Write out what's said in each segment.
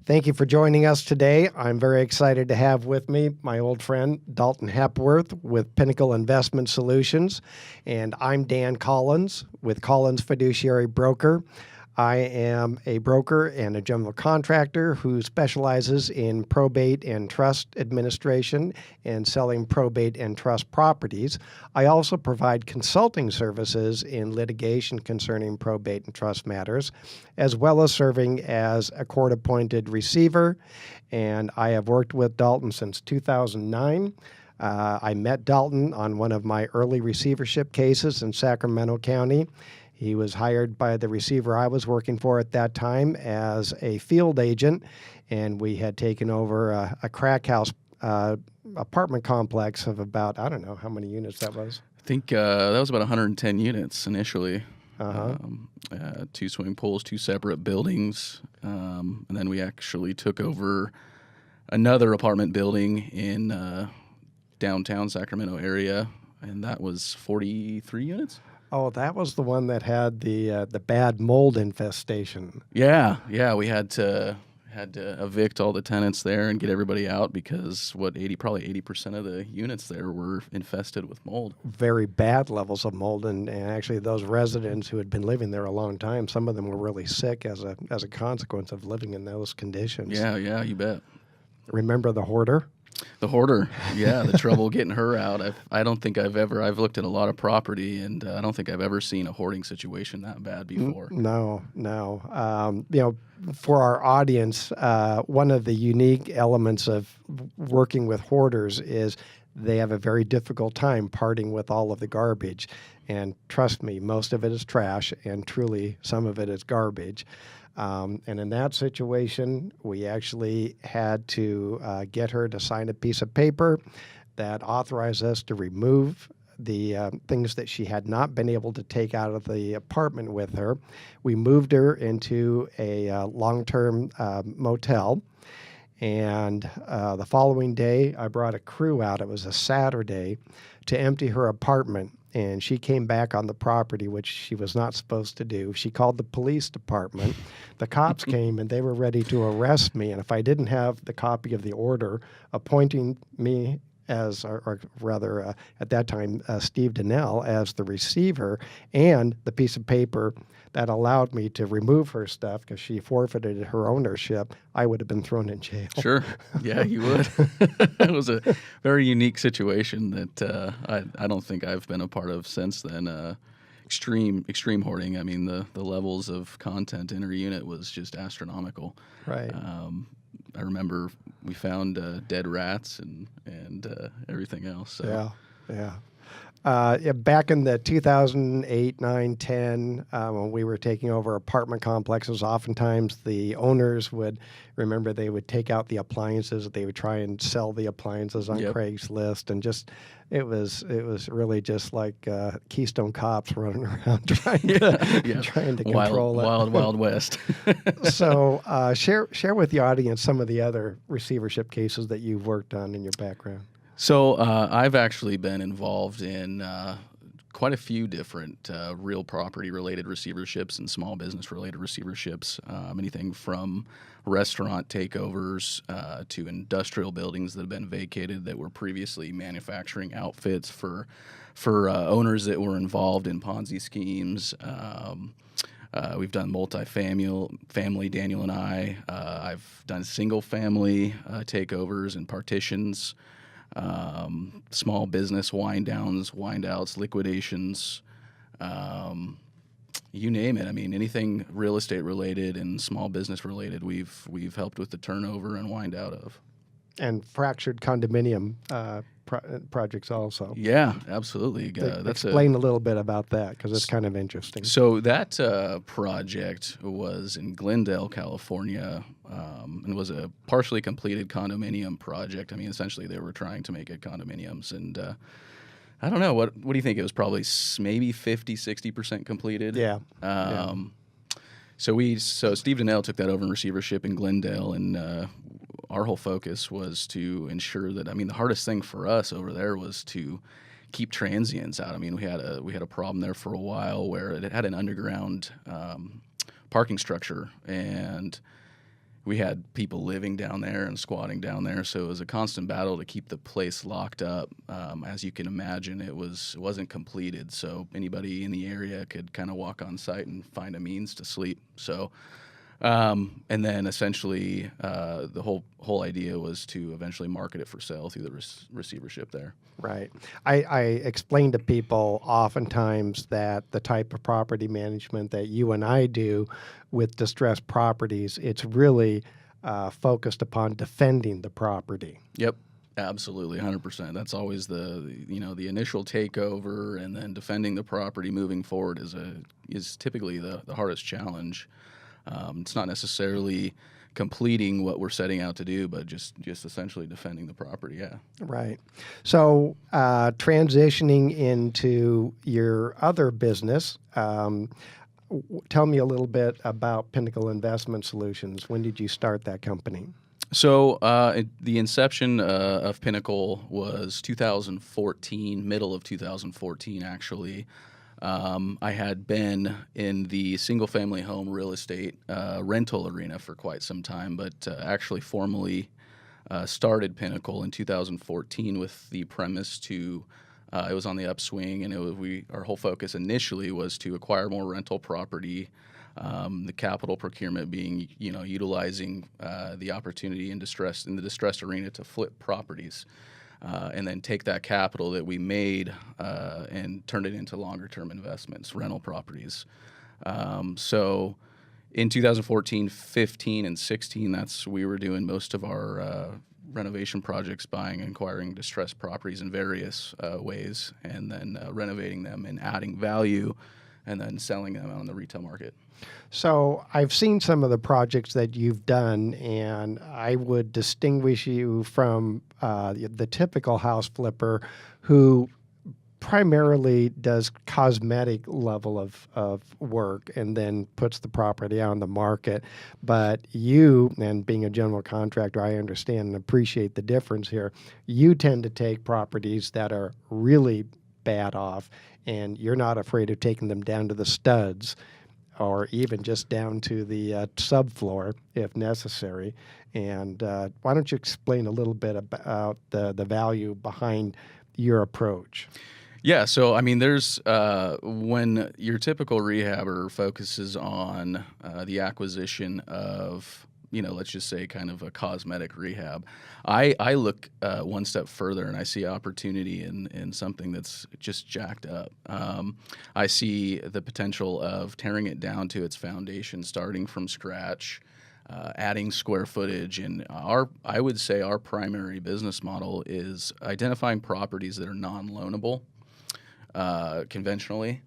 Thank you for joining us today. I'm very excited to have with me my old friend Dalton Hepworth with Pinnacle Investment Solutions, and I'm Dan Collins with Collins Fiduciary Broker. I am a broker and a general contractor who specializes in probate and trust administration and selling probate and trust properties. I also provide consulting services in litigation concerning probate and trust matters, as well as serving as a court-appointed receiver. And I have worked with Dalton since 2009. I met Dalton on one of my early receivership cases in Sacramento County. He was hired by the receiver I was working for at that time as a field agent, and we had taken over a crack house apartment complex of about, I don't know how many units that was. I think that was about 110 units initially. Uh-huh. 2 swimming pools, 2 separate buildings, and then we actually took over another apartment building in downtown Sacramento area, and that was 43 units. Oh, that was the one that had the bad mold infestation. Yeah, we had to evict all the tenants there and get everybody out because probably 80% of the units there were infested with mold. Very bad levels of mold, and actually those residents who had been living there a long time, some of them were really sick as a consequence of living in those conditions. Yeah, you bet. Remember the hoarder? The hoarder, yeah, the trouble getting her out. I've looked at a lot of property, and I don't think I've ever seen a hoarding situation that bad before. No. For our audience, one of the unique elements of working with hoarders is they have a very difficult time parting with all of the garbage. And trust me, most of it is trash, and truly some of it is garbage. And in that situation, we actually had to get her to sign a piece of paper that authorized us to remove the things that she had not been able to take out of the apartment with her. We moved her into a long-term motel. And the following day, I brought a crew out. It was a Saturday to empty her apartment. And she came back on the property, which she was not supposed to do. She called the police department. The cops came, and they were ready to arrest me. And if I didn't have the copy of the order appointing me as, or rather, at that time, Steve Donnell as the receiver, and the piece of paper that allowed me to remove her stuff because she forfeited her ownership, I would have been thrown in jail. Sure. Yeah, you would. It was a very unique situation that I don't think I've been a part of since then. Extreme hoarding. I mean, the levels of content in her unit was just astronomical. Right. I remember we found dead rats and everything else. So. Yeah. Back in the 2008, 9, 10, when we were taking over apartment complexes, oftentimes the owners would take out the appliances. They would try and sell the appliances on Craigslist, and it was really just like Keystone Cops running around trying to control it. Wild West. So share with the audience some of the other receivership cases that you've worked on in your background. So I've actually been involved in quite a few different real property-related receiverships and small business-related receiverships, anything from restaurant takeovers to industrial buildings that have been vacated that were previously manufacturing outfits for owners that were involved in Ponzi schemes. We've done multi-family, Daniel and I. I've done single-family takeovers and partitions. Small business wind downs, wind outs, liquidations, you name it. I mean, anything real estate related and small business related, we've helped with the turnover and wind out of. And fractured condominium projects also. Yeah, absolutely. Explain a little bit about that because it's kind of interesting. So that project was in Glendale, California, and was a partially completed condominium project. I mean, essentially they were trying to make it condominiums, and I don't know, what do you think? It was probably maybe 50-60% completed. Yeah. So Steve Donnell took that over in receivership in Glendale, and our whole focus was to ensure that, I mean, the hardest thing for us over there was to keep transients out. I mean, we had a problem there for a while where it had an underground parking structure, and we had people living down there and squatting down there, so it was a constant battle to keep the place locked up. As you can imagine, it wasn't completed, so anybody in the area could kind of walk on site and find a means to sleep. So, and then essentially, the whole idea was to eventually market it for sale through the receivership there. Right. I explain to people oftentimes that the type of property management that you and I do with distressed properties, it's really focused upon defending the property. Yep, absolutely, 100%. That's always the initial takeover, and then defending the property moving forward is typically the hardest challenge. It's not necessarily completing what we're setting out to do, but just essentially defending the property. Yeah. Right. So transitioning into your other business, tell me a little bit about Pinnacle Investment Solutions. When did you start that company? So the inception of Pinnacle was 2014, middle of 2014, actually. I had been in the single-family home real estate rental arena for quite some time, but actually formally started Pinnacle in 2014 with the premise to it was on the upswing, and our whole focus initially was to acquire more rental property. The capital procurement being, utilizing the opportunity in the distressed arena to flip properties. And then take that capital that we made and turn it into longer-term investments, rental properties. So in 2014, 15, and 16, we were doing most of our renovation projects, buying and acquiring distressed properties in various ways, and then renovating them and adding value, and then selling them on the retail market. So I've seen some of the projects that you've done, and I would distinguish you from the typical house flipper who primarily does cosmetic level of work and then puts the property on the market. But you, and being a general contractor, I understand and appreciate the difference here. You tend to take properties that are really bad off, and you're not afraid of taking them down to the studs, or even just down to the subfloor if necessary. And why don't you explain a little bit about the value behind your approach? Yeah, so I mean, there's when your typical rehabber focuses on the acquisition of, let's just say kind of a cosmetic rehab, I look one step further, and I see opportunity in something that's just jacked up. I see the potential of tearing it down to its foundation, starting from scratch, adding square footage. And I would say our primary business model is identifying properties that are non-loanable conventionally,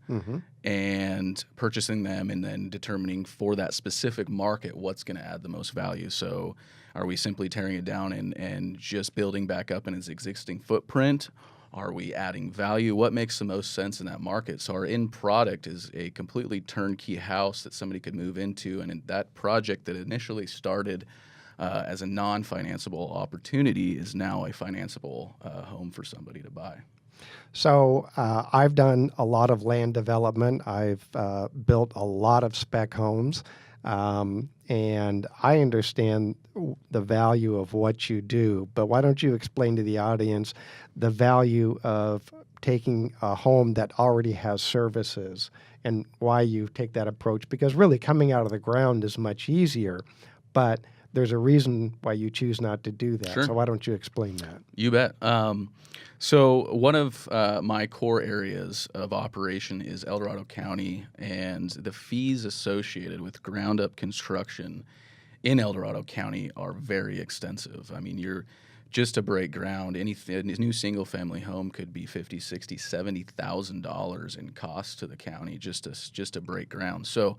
and purchasing them, and then determining for that specific market what's going to add the most value. So are we simply tearing it down and just building back up in its existing footprint? Are we adding value? What makes the most sense in that market? So our end product is a completely turnkey house that somebody could move into, and in that project that initially started as a non-financeable opportunity is now a financeable home for somebody to buy. So I've done a lot of land development. I've built a lot of spec homes, and I understand the value of what you do. But why don't you explain to the audience the value of taking a home that already has services and why you take that approach? Because really coming out of the ground is much easier, but there's a reason why you choose not to do that. Sure. So why don't you explain that? You bet. So one of my core areas of operation is El Dorado County, and the fees associated with ground-up construction in El Dorado County are very extensive. I mean, just to break ground, any new single-family home could be $50,000, $60,000, $70,000 in cost to the county just to break ground. So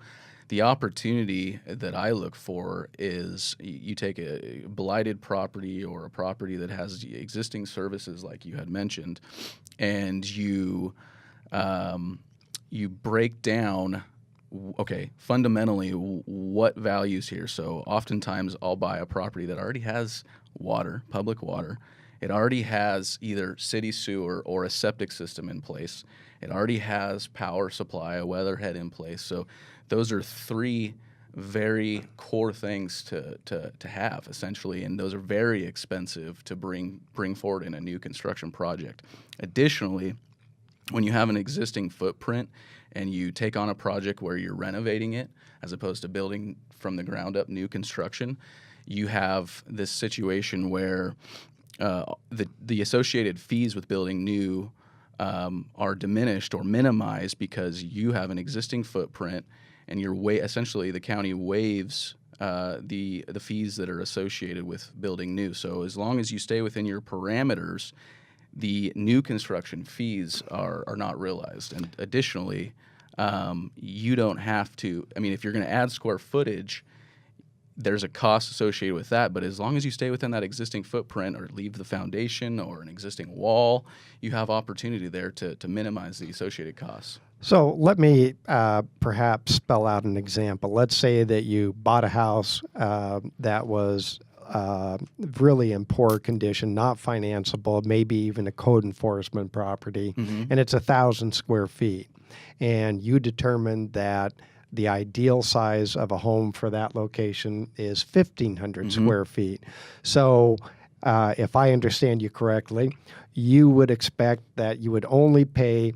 the opportunity that I look for is you take a blighted property or a property that has existing services like you had mentioned, and you break down, okay, fundamentally what values here. So oftentimes I'll buy a property that already has water, public water. It already has either city sewer or a septic system in place. It already has power supply, a weatherhead in place. So those are three very core things to have, essentially, and those are very expensive to bring forward in a new construction project. Additionally, when you have an existing footprint and you take on a project where you're renovating it as opposed to building from the ground up new construction, you have this situation where the associated fees with building new are diminished or minimized because you have an existing footprint, and essentially the county waives the fees that are associated with building new. So as long as you stay within your parameters, the new construction fees are not realized. And additionally, you don't have to, I mean, if you're going to add square footage, there's a cost associated with that, but as long as you stay within that existing footprint or leave the foundation or an existing wall, you have opportunity there to minimize the associated costs. So let me perhaps spell out an example. Let's say that you bought a house that was really in poor condition, not financeable, maybe even a code enforcement property, and it's 1,000 square feet. And you determined that the ideal size of a home for that location is 1,500 square feet. So if I understand you correctly, you would expect that you would only pay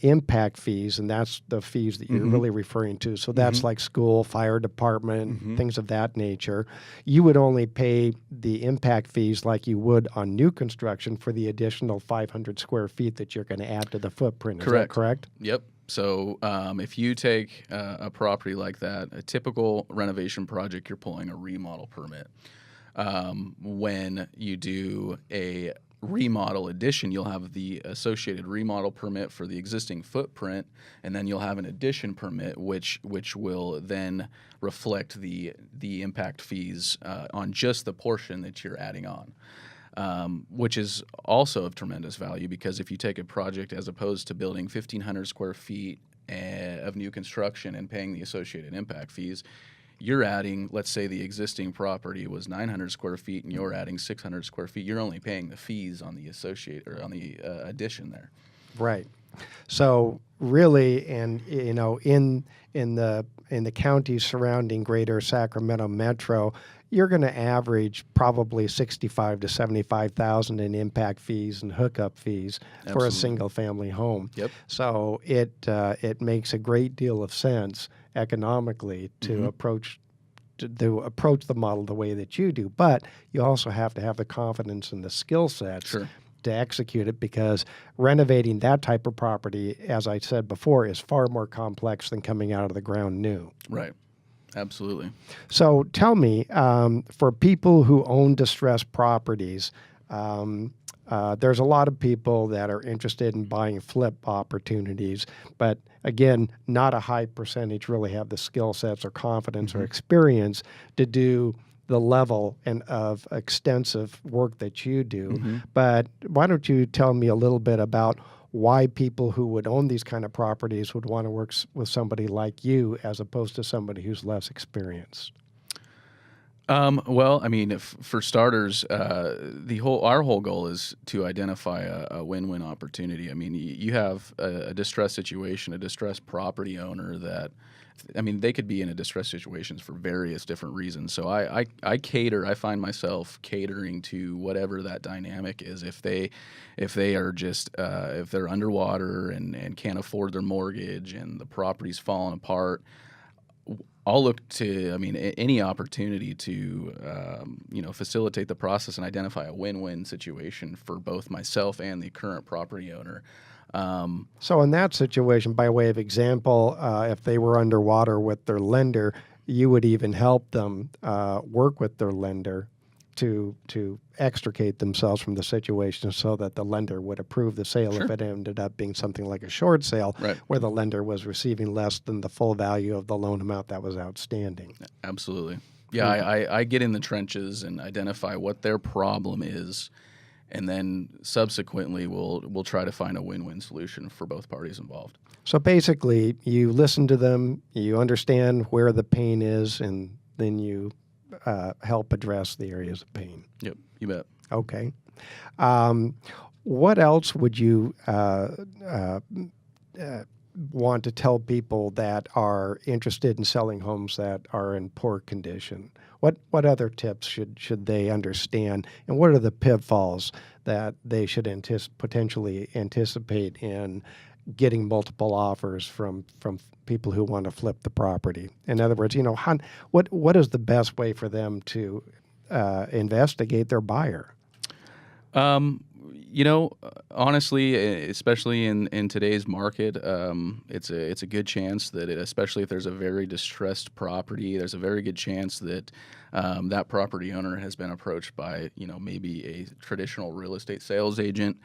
impact fees, and that's the fees that you're really referring to. So that's like school, fire department, things of that nature. You would only pay the impact fees like you would on new construction for the additional 500 square feet that you're going to add to the footprint. Is that correct? Yep. So if you take a property like that, a typical renovation project, you're pulling a remodel permit. When you do a remodel addition, you'll have the associated remodel permit for the existing footprint, and then you'll have an addition permit, which will then reflect the impact fees on just the portion that you're adding on, which is also of tremendous value, because if you take a project as opposed to building 1,500 square feet of new construction and paying the associated impact fees, you're adding, let's say the existing property was 900 square feet and you're adding 600 square feet, you're only paying the fees on the addition there. Right. So really, and you know, in the counties surrounding Greater Sacramento Metro, you're going to average probably $65,000 to $75,000 in impact fees and hookup fees for a single family home. Yep. So it makes a great deal of sense economically to approach the model the way that you do, but you also have to have the confidence and the skill sets to execute it, because renovating that type of property, as I said before, is far more complex than coming out of the ground new. Right. Absolutely. So tell me, for people who own distressed properties, there's a lot of people that are interested in buying flip opportunities, but again, not a high percentage really have the skill sets or confidence or experience to do the level and of extensive work that you do. But why don't you tell me a little bit about why people who would own these kind of properties would want to work with somebody like you as opposed to somebody who's less experienced? Well, I mean, for starters, our whole goal is to identify a win-win opportunity. I mean, you have a distressed situation, a distressed property owner that, I mean, they could be in a distressed situations for various different reasons. So I find myself catering to whatever that dynamic is. If they are just, if they're underwater and can't afford their mortgage and the property's falling apart, I'll look to, I mean, any opportunity to, facilitate the process and identify a win-win situation for both myself and the current property owner. So in that situation, by way of example, if they were underwater with their lender, you would even help them work with their lender to extricate themselves from the situation so that the lender would approve the sale if it ended up being something like a short sale where the lender was receiving less than the full value of the loan amount that was outstanding. Absolutely. Yeah, I get in the trenches and identify what their problem is, and then subsequently we'll try to find a win-win solution for both parties involved. So basically, you listen to them, you understand where the pain is, and then you help address the areas of pain. Yep, you bet. Okay. What else would you want to tell people that are interested in selling homes that are in poor condition? What other tips should they understand, and what are the pitfalls that they should potentially anticipate in getting multiple offers from people who want to flip the property? In other words, what is the best way for them to investigate their buyer? Honestly, especially in today's market, it's a good chance that especially if there's a very distressed property, there's a very good chance that that property owner has been approached by maybe a traditional real estate sales agent.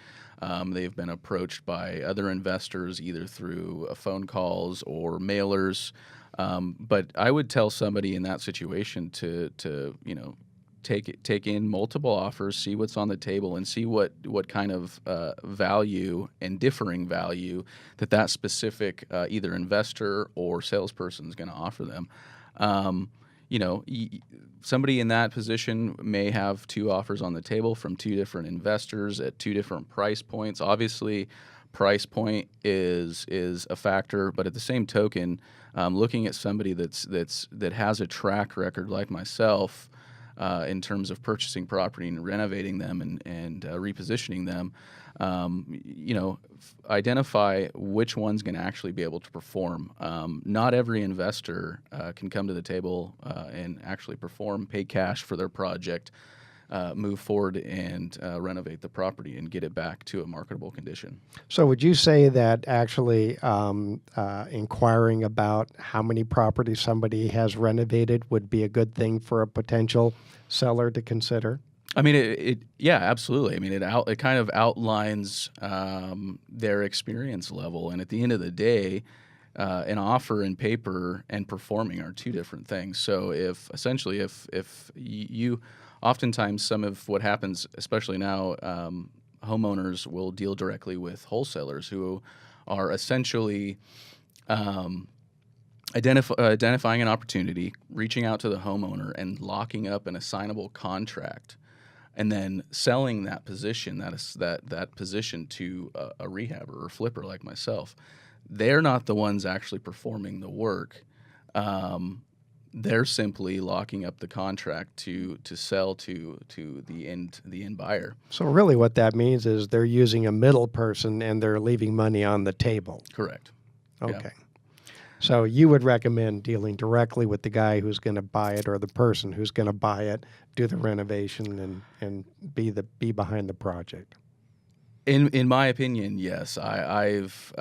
They've been approached by other investors either through phone calls or mailers. But I would tell somebody in that situation to take in multiple offers, see what's on the table, and see what kind of value and differing value that specific either investor or salesperson is going to offer them. Somebody in that position may have two offers on the table from two different investors at two different price points. Obviously, price point is a factor, but at the same token, looking at somebody that has a track record like myself, in terms of purchasing property and renovating them and repositioning them, identify which one's going to actually be able to perform. Not every investor can come to the table and actually perform, pay cash for their project, move forward and renovate the property and get it back to a marketable condition. So would you say that actually inquiring about how many properties somebody has renovated would be a good thing for a potential seller to consider? I mean, yeah, absolutely. I mean, it kind of outlines their experience level, and at the end of the day, an offer in paper and performing are two different things. So if you oftentimes some of what happens, especially now, homeowners will deal directly with wholesalers who are essentially identifying an opportunity, reaching out to the homeowner, and locking up an assignable contract, and then selling that position, that position to a rehabber or flipper like myself. They're not the ones actually performing the work. They're simply locking up the contract to sell to the end buyer. So really what that means is they're using a middle person and they're leaving money on the table. Correct. Okay. Yeah. So you would recommend dealing directly with the guy who's going to buy it or the person who's going to buy it, do the renovation, and be behind the project. In my opinion, yes. I've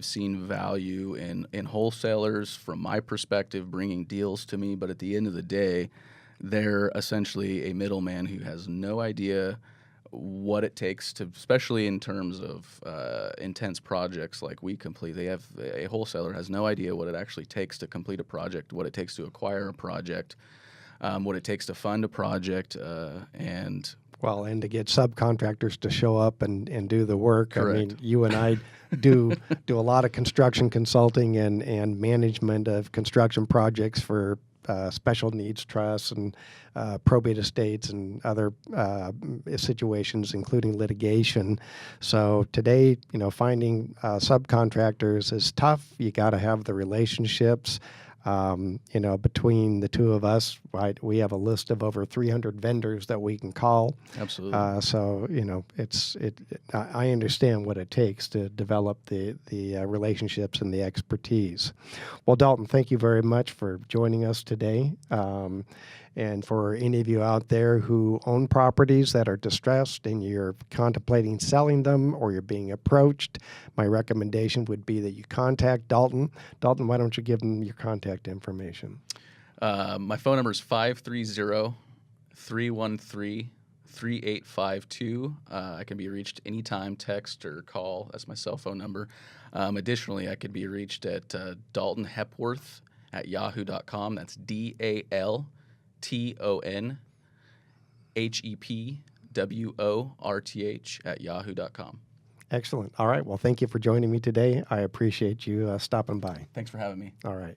seen value in wholesalers from my perspective bringing deals to me, but at the end of the day, they're essentially a middleman who has no idea what it takes to, especially in terms of intense projects like we complete. A wholesaler has no idea what it actually takes to complete a project, what it takes to acquire a project, what it takes to fund a project, and to get subcontractors to show up and do the work. Correct. I mean, you and I do a lot of construction consulting and management of construction projects for special needs trusts and probate estates and other situations, including litigation. So today, finding subcontractors is tough. You got to have the relationships. Between the two of us, right, we have a list of over 300 vendors that we can call. Absolutely. I understand what it takes to develop the relationships and the expertise. Well, Dalton, thank you very much for joining us today. And for any of you out there who own properties that are distressed and you're contemplating selling them or you're being approached, my recommendation would be that you contact Dalton. Dalton, why don't you give them your contact information? My phone number is 530-313-3852. I can be reached anytime, text or call. That's my cell phone number. Additionally, I could be reached at Dalton Hepworth at yahoo.com. That's DaltonHepworth at yahoo.com. Excellent. All right. Well, thank you for joining me today. I appreciate you stopping by. Thanks for having me. All right.